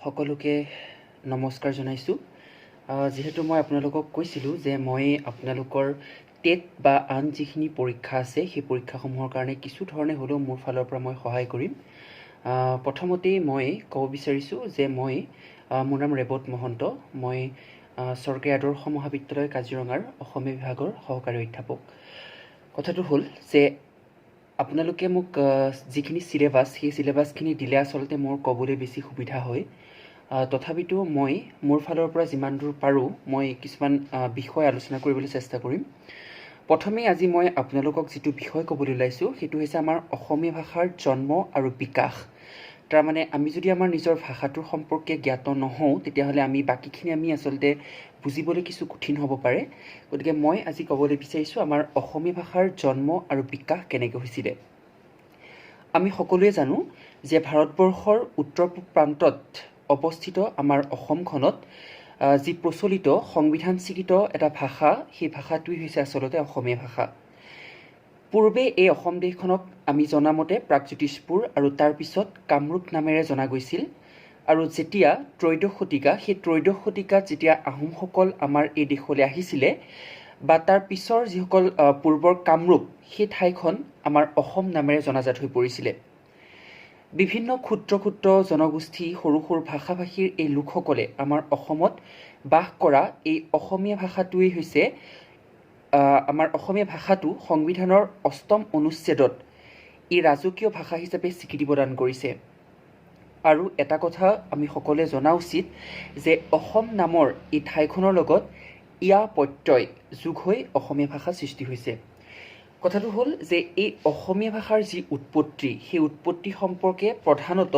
সকলোকে নমস্কাৰ জনাইছোঁ। যিহেতু মই আপোনালোকক কৈছিলোঁ যে মই আপোনালোকৰ টেট বা আন যিখিনি পৰীক্ষা আছে সেই পৰীক্ষাসমূহৰ কাৰণে কিছু ধৰণে হ'লেও মোৰ ফালৰ পৰা মই সহায় কৰিম। প্ৰথমতেই মই ক'ব বিচাৰিছোঁ যে মোৰ নাম ৰেৱত মহন্ত। মই চৰকাৰী আদৰ্শ মহাবিদ্যালয় কাজিৰঙাৰ অসমীয়া বিভাগৰ সহকাৰী অধ্যাপক। কথাটো হ'ল যে আপোনালোকে মোক যিখিনি চিলেবাছ সেই চিলেবাছখিনি দিলে আচলতে মোৰ ক'বলৈ বেছি সুবিধা হয়। তথাপিতো মই মোৰ ফালৰ পৰা যিমান দূৰ পাৰোঁ মই কিছুমান বিষয় আলোচনা কৰিবলৈ চেষ্টা কৰিম। প্ৰথমেই আজি মই আপোনালোকক যিটো বিষয় ক'বলৈ ওলাইছোঁ সেইটো হৈছে আমাৰ অসমীয়া ভাষাৰ জন্ম আৰু বিকাশ। তাৰমানে আমি যদি আমাৰ নিজৰ ভাষাটোৰ সম্পৰ্কে জ্ঞাত নহওঁ তেতিয়াহ'লে বাকীখিনি আচলতে বুজিবলৈ কিছু কঠিন হ'ব পাৰে। গতিকে মই আজি ক'বলৈ বিচাৰিছোঁ আমাৰ অসমীয়া ভাষাৰ জন্ম আৰু বিকাশ কেনেকৈ হৈছিলে। আমি সকলোৱে জানো যে ভাৰতবৰ্ষৰ উত্তৰ পূব প্ৰান্তত অৱস্থিত আমাৰ অসমখনত যি প্ৰচলিত সংবিধান স্বীকৃত এটা ভাষা সেই ভাষাটোৱেই হৈছে আচলতে অসমীয়া ভাষা। পূৰ্বে এই অসম দেশখনক আমি জনামতে প্ৰাগজ্যোতিষপুৰ আৰু তাৰপিছত কামৰূপ নামেৰে জনা গৈছিল। আৰু যেতিয়া ত্ৰয়োদশ শতিকা সেই ত্ৰয়োদশ শতিকাত যেতিয়া আহোমসকল আমাৰ এই দেশলৈ আহিছিলে বা তাৰ পিছৰ যিসকল পূৰ্বৰ কামৰূপ সেই ঠাইখন আমাৰ অসম নামেৰে জনাজাত হৈ পৰিছিলে। বিভিন্ন ক্ষুদ্ৰ ক্ষুদ্ৰ জনগোষ্ঠী সৰু সৰু ভাষা ভাষীৰ এই লোকসকলে আমাৰ অসমত বাস কৰা এই অসমীয়া ভাষাটোৱেই হৈছে আমাৰ অসমীয়া ভাষাটো সংবিধানৰ ৮ম অনুচ্ছেদত ই ৰাজকীয় ভাষা হিচাপে স্বীকৃতি প্ৰদান কৰিছে। আৰু এটা কথা আমি সকলোৱে জনা উচিত যে অসম নামৰ এই ঠাইখনৰ লগত ইয়া প্ৰত্যয় যোগ হৈ অসমীয়া ভাষা সৃষ্টি হৈছে। কথাটো হ'ল যে এই অসমীয়া ভাষাৰ যি উৎপত্তি সেই উৎপত্তি সম্পৰ্কে প্ৰধানত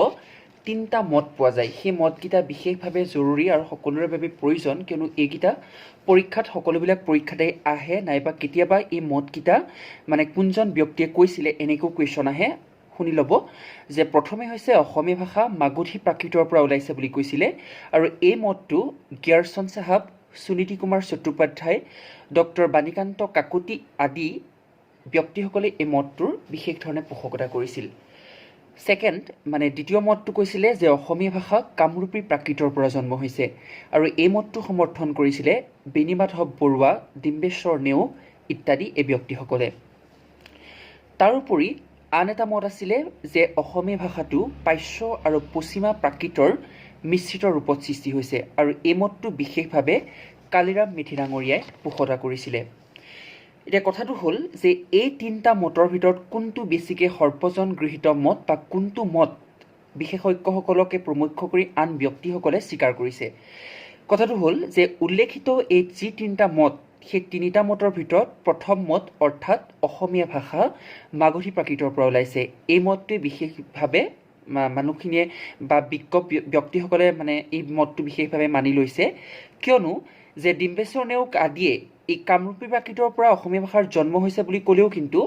3টা মত পোৱা যায়। সেই মতকেইটা বিশেষভাৱে জৰুৰী আৰু সকলোৰে বাবে প্ৰয়োজন, কিয়নো এইকেইটা পৰীক্ষাত সকলোবিলাক পৰীক্ষাতে আহে, নাইবা কেতিয়াবা এই মতকেইটা কোনজন ব্যক্তিয়ে কৈছিলে এনেকৈ কুৱেশ্যন আহে। শুনি ল'ব যে প্ৰথমে হৈছে অসমীয়া ভাষা মাগধী প্ৰাকৃতৰ পৰা ওলাইছে বুলি কৈছিলে, আৰু এই মতটো গিয়াৰচন্দ চাহাব, সুনীতি কুমাৰ চট্টোপাধ্যায়, ডক্টৰ বাণীকান্ত কাকতি আদি ব্যক্তিসকলে এই মতটোৰ বিশেষ ধৰণে পোষকতা কৰিছিল। দ্বিতীয় মতটো কৈছিলে যে অসমীয়া ভাষা কামৰূপী প্ৰাকৃতৰ পৰা জন্ম হৈছে, আৰু এই মতটো সমৰ্থন কৰিছিলে বেণীমাধৱ বৰুৱা, ডিম্বেশ্বৰ নেওগ ইত্যাদি এই ব্যক্তিসকলে। তাৰোপৰি আন এটা মত আছিলে যে অসমীয়া ভাষাটো পাৰ্শ্ব আৰু পশ্চিমা প্ৰাকৃতৰ মিশ্ৰিত ৰূপত সৃষ্টি হৈছে, আৰু এই মতটো বিশেষভাৱে কালিৰাম মেধি ডাঙৰীয়াই পোষকতা কৰিছিলে। এতিয়া কথাটো হ'ল যে এই 3টা মতৰ ভিতৰত কোনটো বেছিকৈ সৰ্বজন গৃহীত মত বা কোনটো মত বিশেষজ্ঞসকলকে প্ৰমুখ্য কৰি আন ব্যক্তিসকলে স্বীকাৰ কৰিছে। কথাটো হ'ল যে উল্লেখিত এই যি 3টা মত সেই 3টা মতৰ ভিতৰত প্ৰথম মত অৰ্থাৎ অসমীয়া ভাষা মাগধী প্ৰাকৃতৰ পৰা ওলাইছে, এই মতটোৱে বিশেষভাৱে মানুহখিনিয়ে বা বিজ্ঞ ব্যক্তিসকলে এই মতটো বিশেষভাৱে মানি লৈছে, কিয়নো যে ডিম্বেশ্বৰ নেওগ আদিয়ে এই কামৰূপী প্ৰাকৃতৰ পৰা অসমীয়া ভাষাৰ জন্ম হৈছে বুলি ক'লেও কিন্তু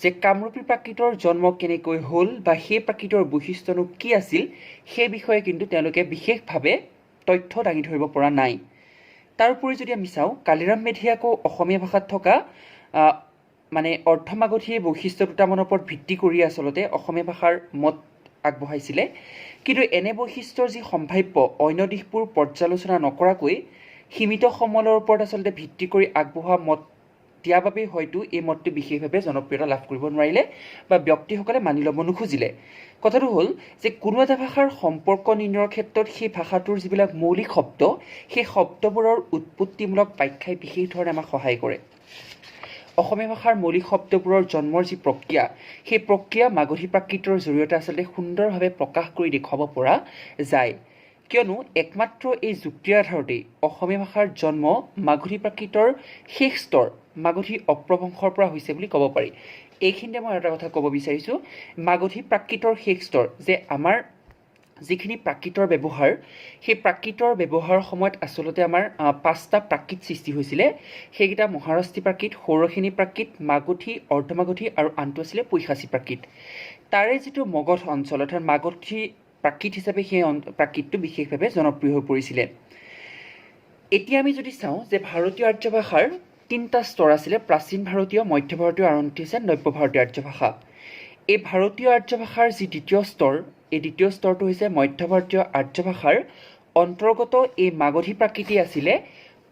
যে কামৰূপী প্ৰাকৃতৰ জন্ম কেনেকৈ হ'ল বা সেই প্ৰাকৃতৰ বৈশিষ্ট্যনো কি আছিল সেই বিষয়ে কিন্তু তেওঁলোকে বিশেষভাৱে তথ্য দাঙি ধৰিব পৰা নাই। তাৰোপৰি যদি আমি চাওঁ, কালিৰাম মেধিয়ে আকৌ অসমীয়া ভাষাত থকা অৰ্ধমাগধী বৈশিষ্ট্য দুটামানৰ ওপৰত ভিত্তি কৰি আচলতে অসমীয়া ভাষাৰ মত আগবঢ়াইছিলে, কিন্তু এনে বৈশিষ্ট্যৰ যি সম্ভাৱ্য অন্য দিশবোৰ পৰ্যালোচনা নকৰাকৈ সীমিত সমলৰ ওপৰত আচলতে ভিত্তি কৰি আগবঢ়োৱা মত দিয়াৰ বাবেই হয়তো এই মতটো বিশেষভাৱে জনপ্ৰিয়তা লাভ কৰিব নোৱাৰিলে বা ব্যক্তিসকলে মানি ল'ব নোখোজিলে। কথাটো হ'ল যে কোনো এটা ভাষাৰ সম্পৰ্ক নিৰ্ণয়ৰ ক্ষেত্ৰত সেই ভাষাটোৰ যিবিলাক মৌলিক শব্দ সেই শব্দবোৰৰ উৎপত্তিমূলক ব্যাখ্যাই বিশেষ ধৰণে আমাক সহায় কৰে। অসমীয়া ভাষাৰ মৌলিক শব্দবোৰৰ জন্মৰ যি প্ৰক্ৰিয়া সেই প্ৰক্ৰিয়া মাগধী প্ৰাকৃতৰ জৰিয়তে আচলতে সুন্দৰভাৱে প্ৰকাশ কৰি দেখুৱাব পৰা যায়, কিয়নো একমাত্ৰ এই যুক্তিৰ আধাৰতেই অসমীয়া ভাষাৰ জন্ম মাগধী প্ৰাকৃতৰ শেষ স্তৰ মাগধী অপ্ৰভংশৰ পৰা হৈছে বুলি ক'ব পাৰি। এইখিনিতে মই এটা কথা ক'ব বিচাৰিছোঁ, মাগধী প্ৰাকৃতৰ শেষ স্তৰ যে আমাৰ যিখিনি প্ৰাকৃতৰ ব্যৱহাৰ সেই প্ৰাকৃতৰ ব্যৱহাৰৰ সময়ত আচলতে আমাৰ 5টা প্ৰাকৃত সৃষ্টি হৈছিলে। সেইকেইটা মহাৰষ্টি প্ৰাকৃত, সৌৰসেনী প্ৰাকৃত, মাগধী, অৰ্ধমাগধী আৰু আনটো আছিলে পৈশাচী প্ৰাকৃত। তাৰে যিটো মগধ অঞ্চল অৰ্থাৎ মাগধী প্ৰাকৃত হিচাপে সেই প্ৰাকৃতটো বিশেষভাৱে জনপ্ৰিয় হৈ পৰিছিলে। এতিয়া আমি যদি চাওঁ যে ভাৰতীয় আৰ্য ভাষাৰ 3টা স্তৰ আছিলে, প্ৰাচীন ভাৰতীয়, মধ্য ভাৰতীয় আৰু আনটো হৈছে নব্য ভাৰতীয় আৰ্য ভাষা। এই ভাৰতীয় আৰ্য ভাষাৰ যি দ্বিতীয় স্তৰ, এই দ্বিতীয় স্তৰটো হৈছে মধ্য ভাৰতীয় আৰ্য ভাষাৰ অন্তৰ্গত এই মাগধী প্ৰাকৃতি আছিলে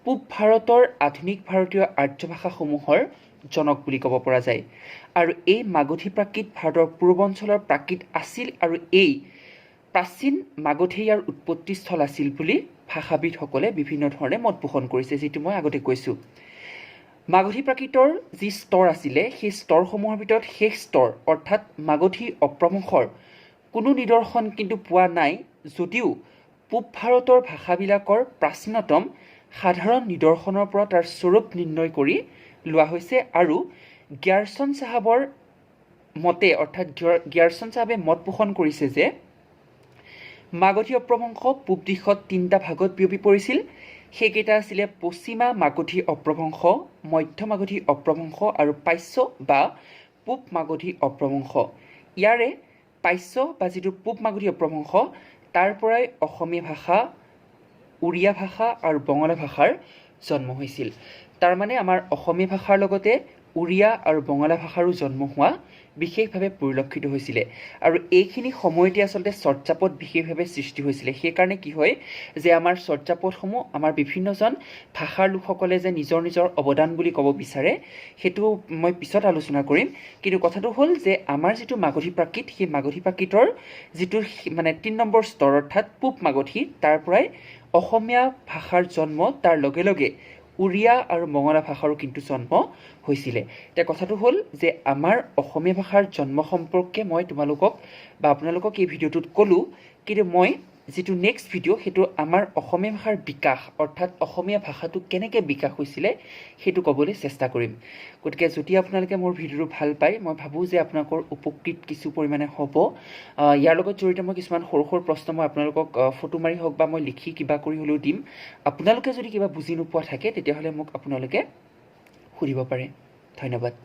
পূব ভাৰতৰ আধুনিক ভাৰতীয় আৰ্য ভাষাসমূহৰ জনক বুলি ক'ব পৰা যায়। আৰু এই মাগধী প্ৰাকৃত ভাৰতৰ পূৰ্বাঞ্চলৰ প্ৰাকৃত আছিল আৰু এই প্ৰাচীন মাগধী ইয়াৰ উৎপত্তিস্থল আছিল বুলি ভাষাবিদসকলে বিভিন্ন ধৰণে মত পোষণ কৰিছে, যিটো মই আগতে কৈছোঁ। মাগধী প্ৰাকৃতৰ যি স্তৰ আছিলে সেই স্তৰসমূহৰ ভিতৰত শেষ স্তৰ অৰ্থাৎ মাগধী অপ্ৰভংশৰ কোনো নিদৰ্শন কিন্তু পোৱা নাই, যদিও পূব ভাৰতৰ ভাষাবিলাকৰ প্ৰাচীনতম সাধাৰণ নিদৰ্শনৰ পৰা তাৰ স্বৰূপ নিৰ্ণয় কৰি লোৱা হৈছে। আৰু গ্যাৰচন চাহাবৰ মতে অৰ্থাৎ গ্যাৰচন চাহাবে মত পোষণ কৰিছে যে মাগধী অপ্ৰভংশ পূব দিশত 3টা ভাগত বিয়পি পৰিছিল। সেইকেইটা আছিলে পশ্চিমা মাগধী অপ্ৰভংশ, মধ্য মাগধী অপ্ৰভংশ আৰু পাইশ্য বা পূব মাগধী অপ্ৰভংশ। ইয়াৰে পাইশ্য বা যিটো পূব মাগধী অপ্ৰভংশ তাৰ পৰাই অসমীয়া ভাষা, উৰিয়া ভাষা আৰু বঙলা ভাষাৰ জন্ম হৈছিল। তাৰমানে আমাৰ অসমীয়া ভাষাৰ লগতে উৰিয়া আৰু বঙলা ভাষাৰো জন্ম হোৱা বিশেষভাৱে পৰিলক্ষিত হৈছিলে। আৰু এইখিনি সময়তে আচলতে চৰ্যাপদ বিশেষভাৱে সৃষ্টি হৈছিলে। সেইকাৰণে কি হয় যে আমাৰ চৰ্যাপদসমূহ আমাৰ বিভিন্নজন ভাষাৰ লোকসকলে যে নিজৰ নিজৰ অৱদান বুলি ক'ব বিচাৰে, সেইটো মই পিছত আলোচনা কৰিম। কিন্তু কথাটো হ'ল যে আমাৰ যিটো মাগধী প্ৰাকৃত, সেই মাগধী প্ৰাকৃতৰ যিটো 3 নম্বৰ স্তৰ অৰ্থাৎ পূব মাগধী, তাৰ পৰাই অসমীয়া ভাষাৰ জন্ম, তাৰ লগে লগে উৰিয়া আৰু বঙলা ভাষাৰো কিন্তু জন্ম হৈছিলে। এতিয়া কথাটো হ'ল যে আমাৰ অসমীয়া ভাষাৰ জন্ম সম্পৰ্কে মই তোমালোকক বা আপোনালোকক এই ভিডিঅ'টোত ক'লোঁ, কিন্তু মই যিটো নেক্সট ভিডিঅ' সেইটো আমাৰ অসমীয়া ভাষাৰ বিকাশ অৰ্থাৎ অসমীয়া ভাষাটো কেনেকৈ বিকাশ হৈছিলে সেইটো ক'বলৈ চেষ্টা কৰিম। গতিকে যদি আপোনালোকে মোৰ ভিডিঅ'টো ভাল পায়, মই ভাবোঁ যে আপোনালোকৰ উপকৃত কিছু পৰিমাণে হ'ব। ইয়াৰ লগত জড়িত মই কিছুমান সৰু সৰু প্ৰশ্ন মই আপোনালোকক ফটো মাৰি হওক বা মই লিখি কিবা কৰি হ'লেও দিম। আপোনালোকে যদি কিবা বুজি নোপোৱা থাকে তেতিয়াহ'লে মোক আপোনালোকে সুধিব পাৰে। ধন্যবাদ।